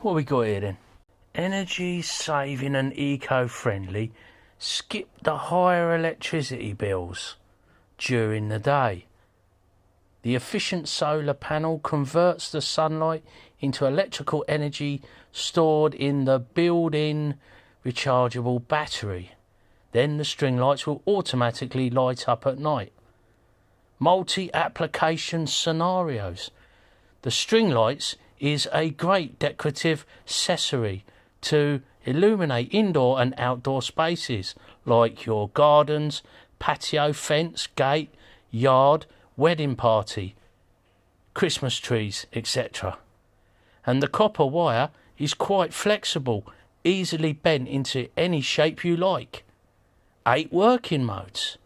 What we got here then? Energy saving and eco-friendly. Skip the higher electricity bills during the day. The efficient solar panel converts the sunlight into electrical energy stored in the built-in rechargeable battery. Then the string lights will automatically light up at night. Multi-application scenarios. The string lights is a great decorative accessory to illuminate indoor and outdoor spaces like your gardens, patio, fence, gate, yard, wedding party, Christmas trees, etc. And the copper wire is quite flexible, easily bent into any shape you like. 8 working modes.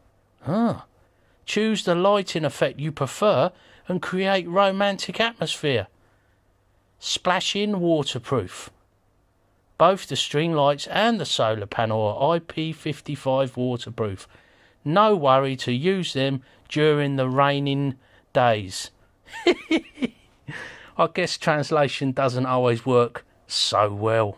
Choose the lighting effect you prefer and create romantic atmosphere. Splash-in waterproof. Both the string lights and the solar panel are IP55 waterproof. No worry to use them during the raining days. I guess translation doesn't always work so well.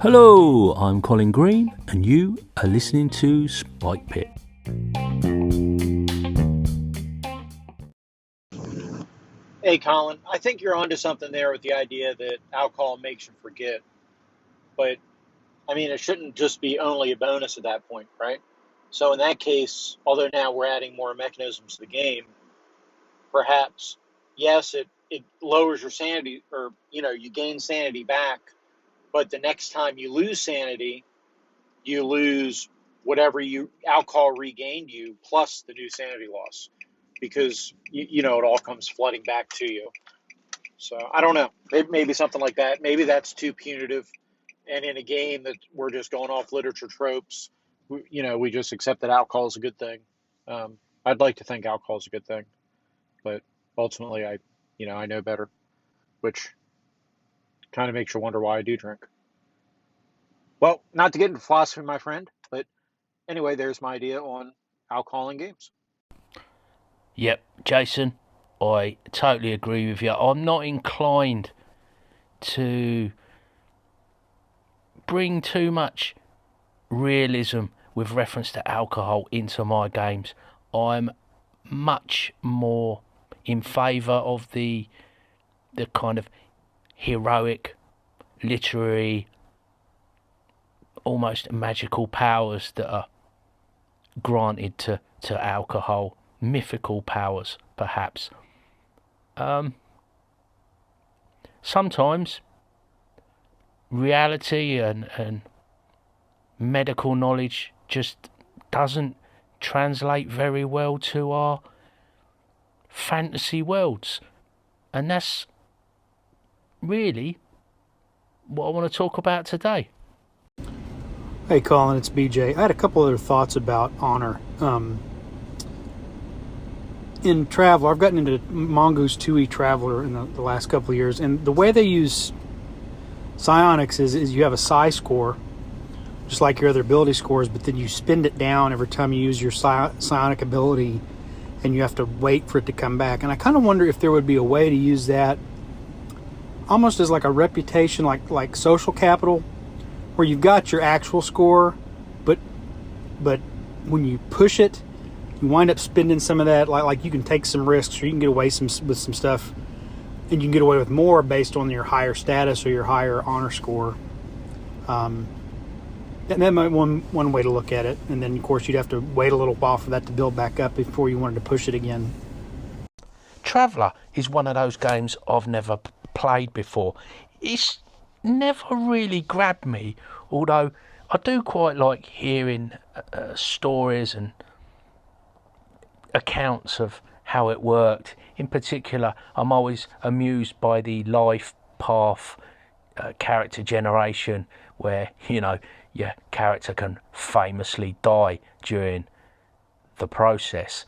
Hello, I'm Colin Green and you are listening to Spike Pit. Hey, Colin, I think you're onto something there with the idea that alcohol makes you forget. But, I mean, it shouldn't just be only a bonus at that point, right? So in that case, although now we're adding more mechanisms to the game, perhaps, yes, it lowers your sanity, or, you gain sanity back. But the next time you lose sanity, you lose whatever alcohol regained you plus the new sanity loss. Because, it all comes flooding back to you. So, I don't know. Maybe something like that. Maybe that's too punitive. And in a game that we're just going off literature tropes, we just accept that alcohol is a good thing. I'd like to think alcohol is a good thing. But ultimately, I know better. Which kind of makes you wonder why I do drink. Well, not to get into philosophy, my friend. But anyway, there's my idea on alcohol in games. Yep, Jason, I totally agree with you. I'm not inclined to bring too much realism with reference to alcohol into my games. I'm much more in favour of the kind of heroic, literary, almost magical powers that are granted to alcohol. Mythical powers, perhaps. Sometimes reality and medical knowledge just doesn't translate very well to our fantasy worlds. And that's really what I want to talk about today. Hey Colin, it's BJ. I had a couple other thoughts about honor. In Traveler, I've gotten into Mongoose 2e Traveler in the last couple of years, and the way they use psionics is you have a psi score, just like your other ability scores, but then you spend it down every time you use your psionic ability, and you have to wait for it to come back. And I kind of wonder if there would be a way to use that almost as like a reputation, like social capital, where you've got your actual score, but when you push it, you wind up spending some of that, like you can take some risks, or you can get away with some stuff, and you can get away with more based on your higher status or your higher honor score. That might be one way to look at it. And then, of course, you'd have to wait a little while for that to build back up before you wanted to push it again. Traveller is one of those games I've never played before. It's never really grabbed me, although I do quite like hearing stories and accounts of how it worked. In particular, I'm always amused by the life path character generation, where your character can famously die during the process.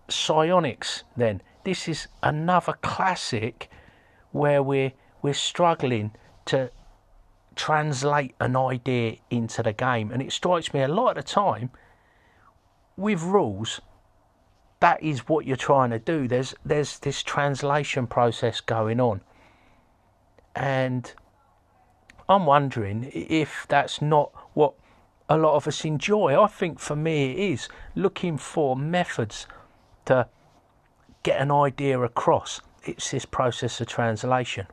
Psionics, then, this is another classic where we're struggling to translate an idea into the game, and it strikes me a lot of the time with rules that is what you're trying to do. There's this translation process going on, and I'm wondering if that's not what a lot of us enjoy. I think for me it is, looking for methods to get an idea across. It's this process of translation.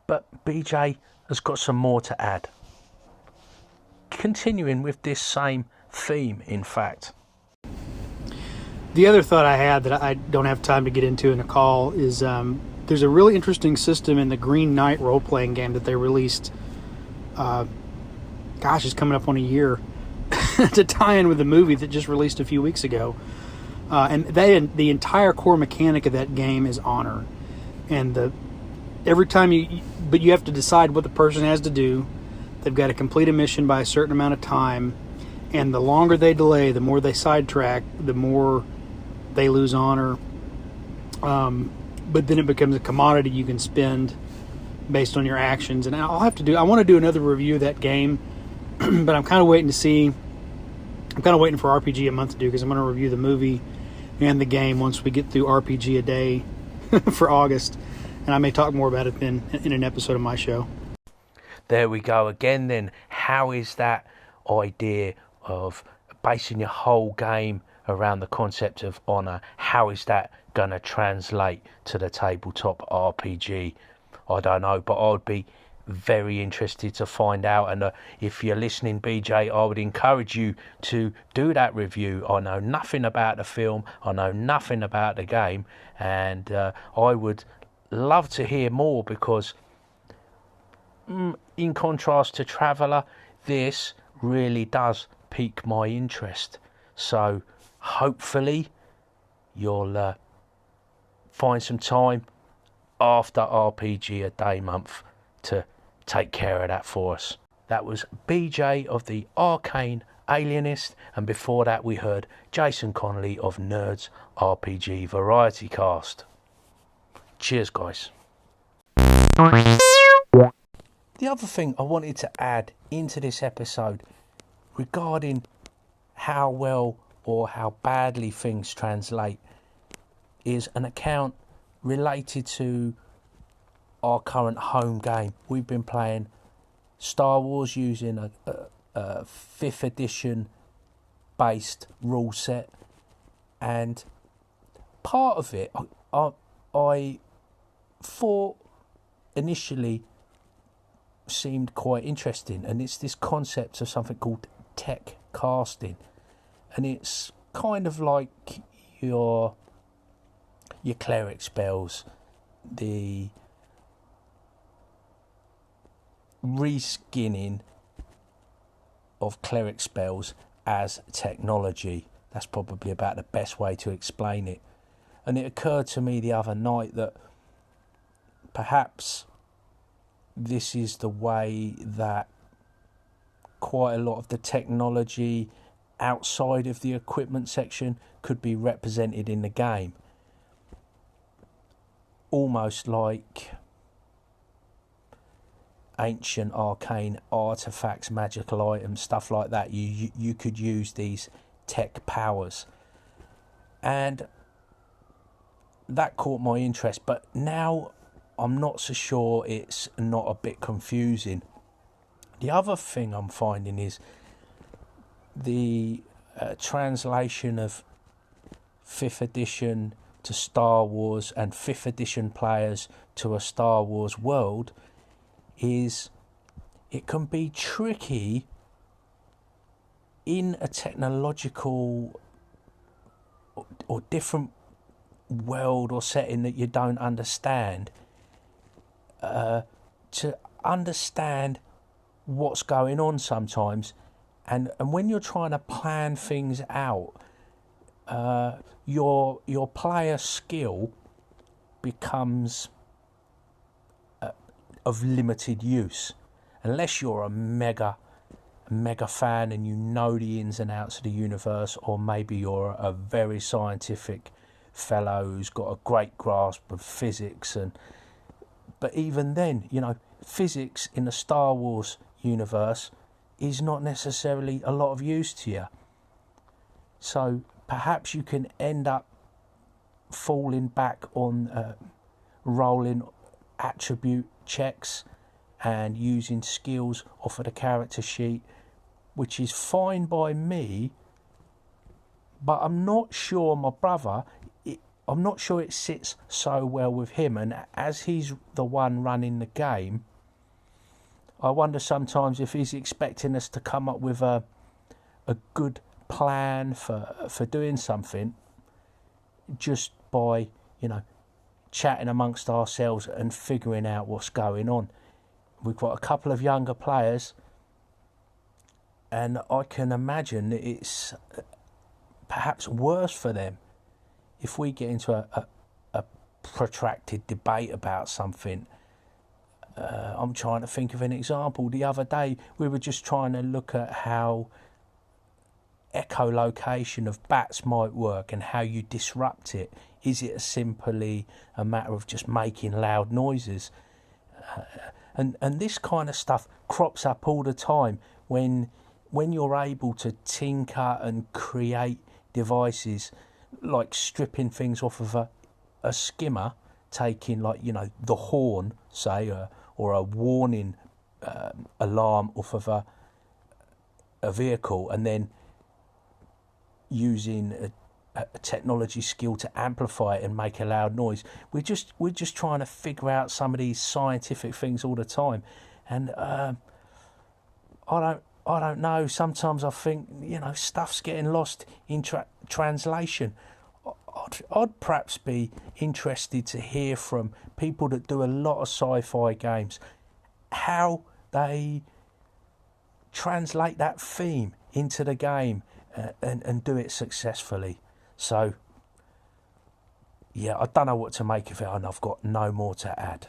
But BJ has got some more to add. Continuing with this same theme, in fact. The other thought I had that I don't have time to get into in a call is there's a really interesting system in the Green Knight role-playing game that they released. It's coming up on a year to tie in with the movie that just released a few weeks ago. And the entire core mechanic of that game is honor. And every time you have to decide what the person has to do. They've got to complete a mission by a certain amount of time. And the longer they delay, the more they sidetrack, the more they lose honor. But then it becomes a commodity you can spend based on your actions. And I want to do another review of that game, but I'm kind of waiting for RPG a month to do, because I'm going to review the movie and the game once we get through RPG a day for August. And I may talk more about it then in an episode of my show. There we go again then. How is that idea of basing your whole game around the concept of honour, how is that going to translate to the tabletop RPG? I don't know, but I'd be very interested to find out. And if you're listening, BJ, I would encourage you to do that review. I know nothing about the film, I know nothing about the game, and I would love to hear more, because in contrast to Traveller, this really does pique my interest. So hopefully you'll find some time after RPG a Day month to take care of that for us. That was BJ of the Arcane Alienist, and before that we heard Jason Connolly of Nerds RPG Variety Cast. Cheers, guys. The other thing I wanted to add into this episode regarding how well or how badly things translate is an account related to our current home game. We've been playing Star Wars using a 5th edition based rule set, and part of it I thought initially seemed quite interesting, and it's this concept of something called tech casting, and it's kind of like your cleric spells, the reskinning of cleric spells as technology. That's probably about the best way to explain it. And it occurred to me the other night that perhaps this is the way that quite a lot of the technology outside of the equipment section could be represented in the game. Almost like ancient arcane artifacts, magical items, stuff like that. You could use these tech powers, and that caught my interest. But now I'm not so sure it's not a bit confusing. The other thing I'm finding is the translation of 5th edition to Star Wars and 5th edition players to a Star Wars world is it can be tricky in a technological or different world or setting that you don't understand, to understand what's going on sometimes, and when you're trying to plan things out, your player skill becomes of limited use unless you're a mega fan and you know the ins and outs of the universe, or maybe you're a very scientific fellow who's got a great grasp of physics. But even then, physics in the Star Wars universe is not necessarily a lot of use to you. So perhaps you can end up falling back on rolling attribute checks and using skills off of the character sheet, which is fine by me, but I'm not sure my brother, I'm not sure it sits so well with him. And as he's the one running the game, I wonder sometimes if he's expecting us to come up with a good plan for doing something just by, chatting amongst ourselves and figuring out what's going on. We've got a couple of younger players, and I can imagine that it's perhaps worse for them if we get into a protracted debate about something. I'm trying to think of an example. The other day we were just trying to look at how echolocation of bats might work and how you disrupt it. Is it simply a matter of just making loud noises? And this kind of stuff crops up all the time when you're able to tinker and create devices, like stripping things off of a skimmer, taking the horn, say, or a warning alarm off of a vehicle, and then using a technology skill to amplify it and make a loud noise. We're just trying to figure out some of these scientific things all the time, and I don't know. Sometimes I think stuff's getting lost in translation. I'd perhaps be interested to hear from people that do a lot of sci-fi games how they translate that theme into the game and do it successfully. So, yeah, I don't know what to make of it, and I've got no more to add.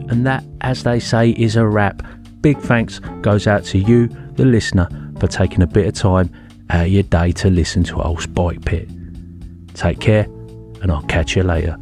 And that, as they say, is a wrap. Big thanks goes out to you, the listener, for taking a bit of time out of your day to listen to Old Spike Pit. Take care, and I'll catch you later.